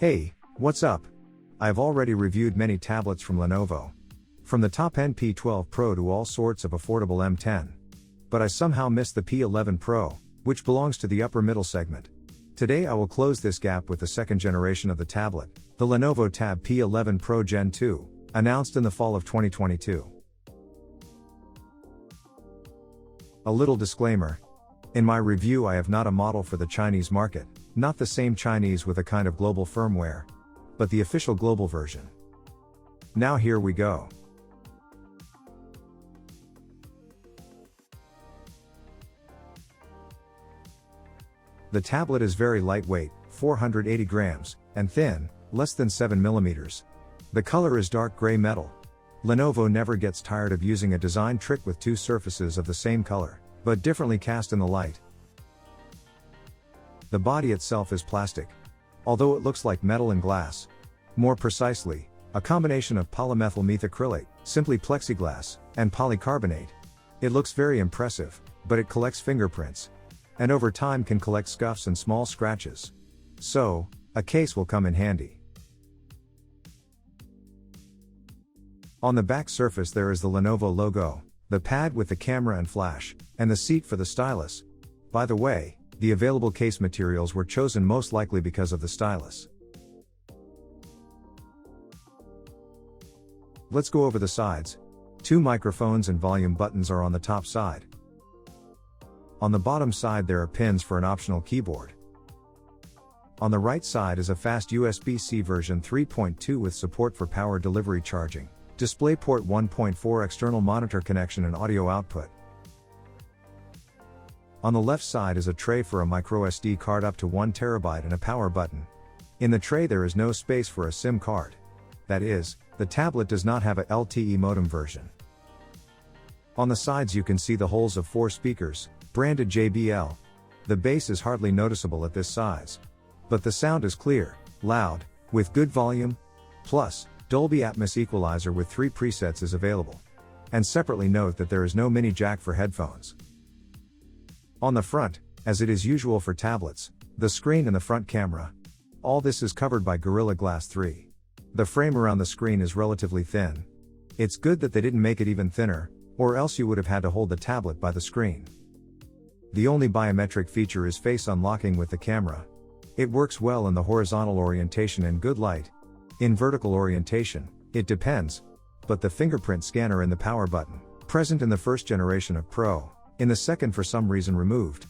Hey, what's up? I've already reviewed many tablets from Lenovo. From the top-end P12 Pro to all sorts of affordable M10. But I somehow missed the P11 Pro, which belongs to the upper middle segment. Today I will close this gap with the second generation of the tablet, the Lenovo Tab P11 Pro Gen 2, announced in the fall of 2022. A little disclaimer. In my review I have not a model for the Chinese market, not the same Chinese with a kind of global firmware, but the official global version. Now here we go. The tablet is very lightweight, 480 grams, and thin, less than 7 millimeters. The color is dark gray metal. Lenovo never gets tired of using a design trick with two surfaces of the same color, but differently cast in the light. The body itself is plastic, although it looks like metal and glass. More precisely, a combination of polymethyl methacrylate, simply plexiglass, and polycarbonate. It looks very impressive, but it collects fingerprints, and over time can collect scuffs and small scratches. So, a case will come in handy. On the back surface there is the Lenovo logo, the pad with the camera and flash, and the seat for the stylus. By the way, the available case materials were chosen most likely because of the stylus. Let's go over the sides. Two microphones and volume buttons are on the top side. On the bottom side there are pins for an optional keyboard. On the right side is a fast USB-C version 3.2 with support for power delivery charging, DisplayPort 1.4 external monitor connection and audio output. On the left side is a tray for a microSD card up to 1 TB and a power button. In the tray there is no space for a SIM card. That is, the tablet does not have a LTE modem version. On the sides you can see the holes of 4 speakers, branded JBL. The bass is hardly noticeable at this size. But the sound is clear, loud, with good volume. Plus, Dolby Atmos equalizer with 3 presets is available. And separately note that there is no mini jack for headphones. On the front, as it is usual for tablets, the screen and the front camera. All this is covered by Gorilla Glass 3. The frame around the screen is relatively thin. It's good that they didn't make it even thinner, or else you would have had to hold the tablet by the screen. The only biometric feature is face unlocking with the camera. It works well in the horizontal orientation and good light. In vertical orientation, it depends, but the fingerprint scanner and the power button, present in the first generation of Pro, in the second for some reason removed.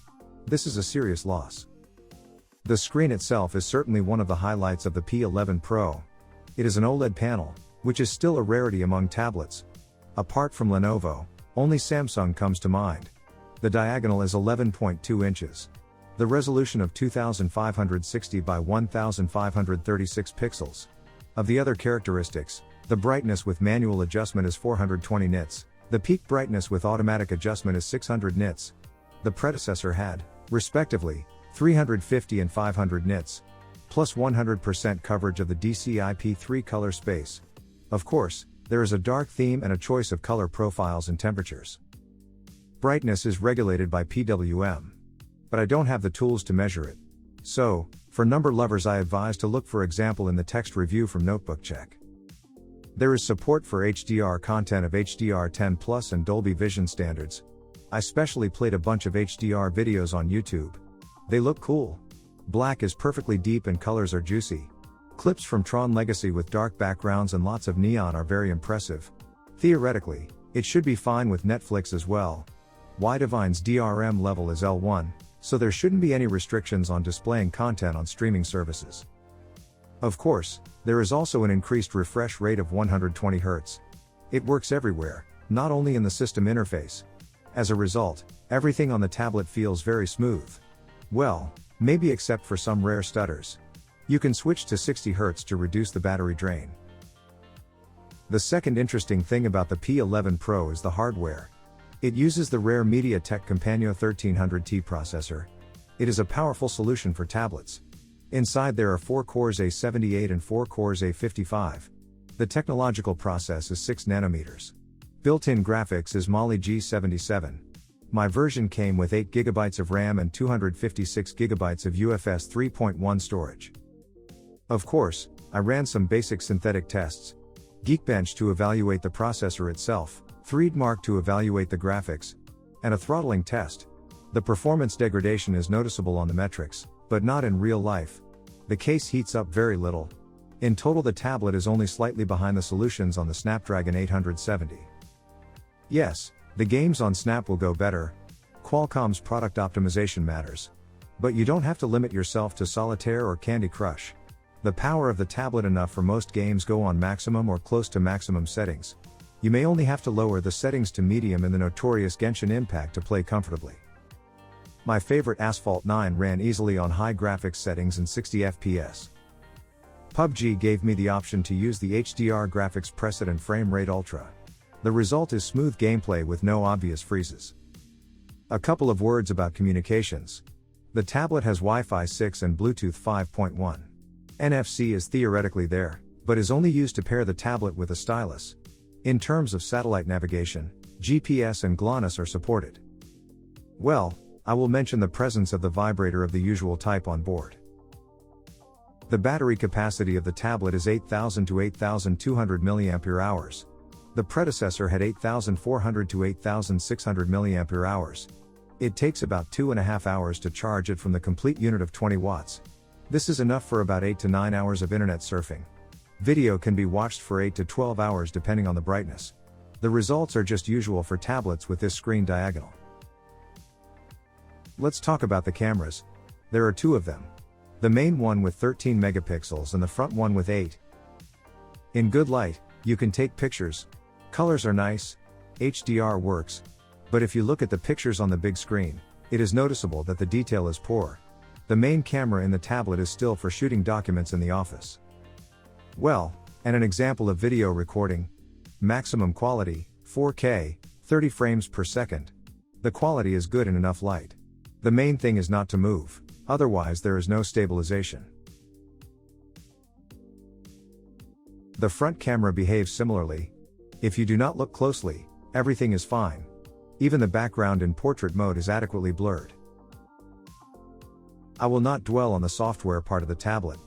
This is a serious loss. The screen itself is certainly one of the highlights of the P11 Pro. It is an OLED panel, which is still a rarity among tablets. Apart from Lenovo, only Samsung comes to mind. The diagonal is 11.2 inches. The resolution of 2560 by 1536 pixels. Of the other characteristics, the brightness with manual adjustment is 420 nits. The peak brightness with automatic adjustment is 600 nits. The predecessor had, respectively, 350 and 500 nits, plus 100% coverage of the DCI-P3 color space. Of course, there is a dark theme and a choice of color profiles and temperatures. Brightness is regulated by PWM. But I don't have the tools to measure it. So, for number lovers I advise to look for example in the text review from Notebook Check. There is support for HDR content of HDR10 Plus and Dolby Vision standards. I specially played a bunch of HDR videos on YouTube. They look cool. Black is perfectly deep and colors are juicy. Clips from Tron Legacy with dark backgrounds and lots of neon are very impressive. Theoretically, it should be fine with Netflix as well. Widivine's DRM level is L1, so there shouldn't be any restrictions on displaying content on streaming services. Of course, there is also an increased refresh rate of 120 Hz. It works everywhere, not only in the system interface. As a result, everything on the tablet feels very smooth. Well, maybe except for some rare stutters. You can switch to 60 Hz to reduce the battery drain. The second interesting thing about the P11 Pro is the hardware. It uses the rare MediaTek Companion 1300T processor. It is a powerful solution for tablets. Inside there are 4 cores A78 and 4 cores A55. The technological process is 6 nanometers. Built-in graphics is Mali G77. My version came with 8 GB of RAM and 256 GB of UFS 3.1 storage. Of course, I ran some basic synthetic tests. Geekbench to evaluate the processor itself, 3DMark to evaluate the graphics, and a throttling test. The performance degradation is noticeable on the metrics, but not in real life. The case heats up very little. In total, the tablet is only slightly behind the solutions on the Snapdragon 870. Yes, the games on Snap will go better. Qualcomm's product optimization matters. But you don't have to limit yourself to Solitaire or Candy Crush. The power of the tablet enough for most games go on maximum or close to maximum settings. You may only have to lower the settings to medium in the notorious Genshin Impact to play comfortably. My favorite Asphalt 9 ran easily on high graphics settings and 60 FPS. PUBG gave me the option to use the HDR graphics preset and frame rate ultra. The result is smooth gameplay with no obvious freezes. A couple of words about communications. The tablet has Wi-Fi 6 and Bluetooth 5.1. NFC is theoretically there, but is only used to pair the tablet with a stylus. In terms of satellite navigation, GPS and GLONASS are supported. Well, I will mention the presence of the vibrator of the usual type on board. The battery capacity of the tablet is 8,000 to 8,200 mAh. The predecessor had 8,400 to 8,600 mAh. It takes about 2.5 hours to charge it from the complete unit of 20 watts. This is enough for about 8 to 9 hours of internet surfing. Video can be watched for 8 to 12 hours depending on the brightness. The results are just usual for tablets with this screen diagonal. Let's talk about the cameras. There are two of them. The main one with 13 megapixels and the front one with 8. In good light, you can take pictures. Colors are nice. HDR works. But if you look at the pictures on the big screen, it is noticeable that the detail is poor. The main camera in the tablet is still for shooting documents in the office. Well, and an example of video recording. Maximum quality, 4K, 30 frames per second. The quality is good in enough light. The main thing is not to move, otherwise there is no stabilization. The front camera behaves similarly. If you do not look closely, everything is fine. Even the background in portrait mode is adequately blurred. I will not dwell on the software part of the tablet.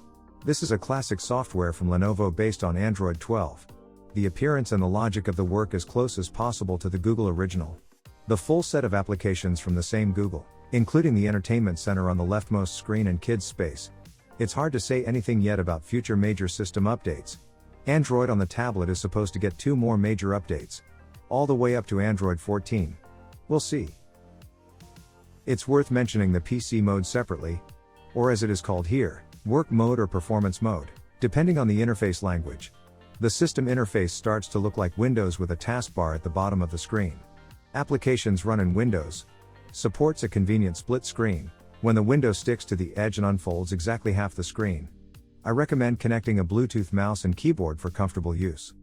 This is a classic software from Lenovo based on Android 12. The appearance and the logic of the work as close as possible to the Google original. The full set of applications from the same Google, including the entertainment center on the leftmost screen and kids space. It's hard to say anything yet about future major system updates. Android on the tablet is supposed to get 2 more major updates. All the way up to Android 14. We'll see. It's worth mentioning the PC mode separately, or as it is called here, work mode or performance mode, depending on the interface language. The system interface starts to look like Windows with a taskbar at the bottom of the screen. Applications run in Windows. Supports a convenient split screen, when the window sticks to the edge and unfolds exactly half the screen. I recommend connecting a Bluetooth mouse and keyboard for comfortable use.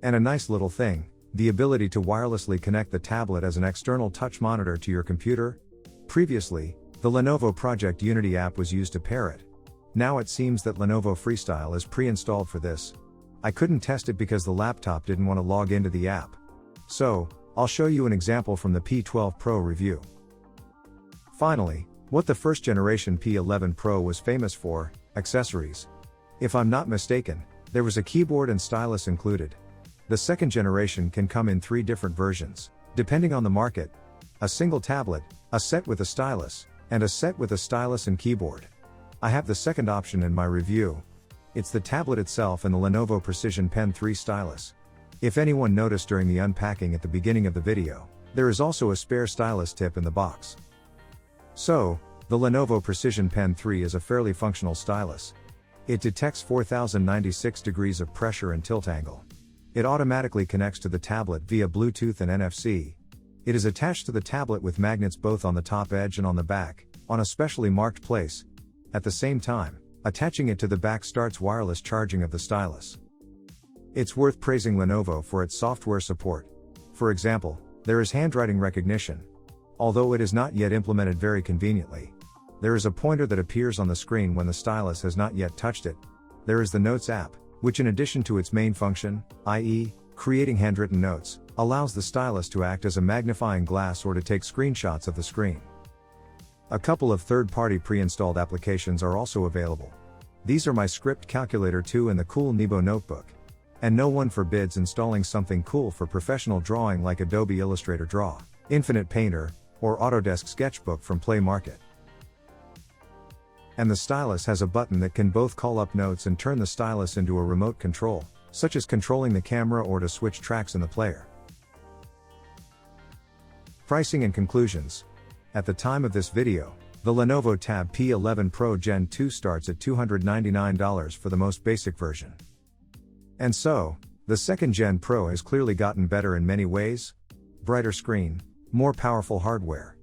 And a nice little thing, the ability to wirelessly connect the tablet as an external touch monitor to your computer. Previously, the Lenovo Project Unity app was used to pair it. Now it seems that Lenovo Freestyle is pre-installed for this. I couldn't test it because the laptop didn't want to log into the app. So, I'll show you an example from the P12 Pro review. Finally, what the first generation P11 Pro was famous for, accessories. If I'm not mistaken, there was a keyboard and stylus included. The second generation can come in 3 different versions, depending on the market. A single tablet, a set with a stylus, and a set with a stylus and keyboard. I have the second option in my review. It's the tablet itself and the Lenovo Precision Pen 3 stylus. If anyone noticed during the unpacking at the beginning of the video, there is also a spare stylus tip in the box. So, the Lenovo Precision Pen 3 is a fairly functional stylus. It detects 4096 degrees of pressure and tilt angle. It automatically connects to the tablet via Bluetooth and NFC. It is attached to the tablet with magnets both on the top edge and on the back, on a specially marked place. At the same time, attaching it to the back starts wireless charging of the stylus. It's worth praising Lenovo for its software support. For example, there is handwriting recognition. Although it is not yet implemented very conveniently. There is a pointer that appears on the screen when the stylus has not yet touched it. There is the Notes app, which in addition to its main function, i.e., creating handwritten notes, allows the stylus to act as a magnifying glass or to take screenshots of the screen. A couple of third-party pre-installed applications are also available. These are my Script Calculator 2 and the cool Nebo Notebook. And no one forbids installing something cool for professional drawing like Adobe Illustrator Draw, Infinite Painter, or Autodesk Sketchbook from Play Market. And the Stylus has a button that can both call up notes and turn the stylus into a remote control, such as controlling the camera or to switch tracks in the player. Pricing and conclusions. At the time of this video, the Lenovo Tab P11 Pro Gen 2 starts at $299 for the most basic version. And so, the second Gen Pro has clearly gotten better in many ways. Brighter screen, more powerful hardware.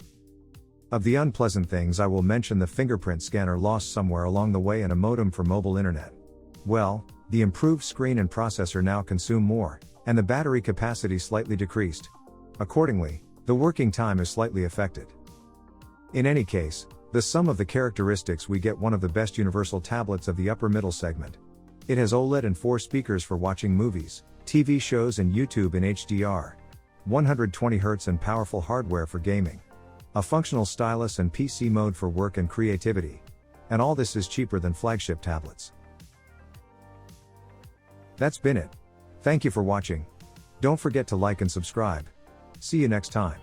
Of the unpleasant things, I will mention the fingerprint scanner lost somewhere along the way and a modem for mobile internet. Well, the improved screen and processor now consume more, and the battery capacity slightly decreased. Accordingly, the working time is slightly affected. In any case, the sum of the characteristics, we get one of the best universal tablets of the upper middle segment. It has OLED and 4 speakers for watching movies, TV shows and YouTube in HDR. 120Hz and powerful hardware for gaming. A functional stylus and PC mode for work and creativity. And all this is cheaper than flagship tablets. That's been it. Thank you for watching. Don't forget to like and subscribe. See you next time.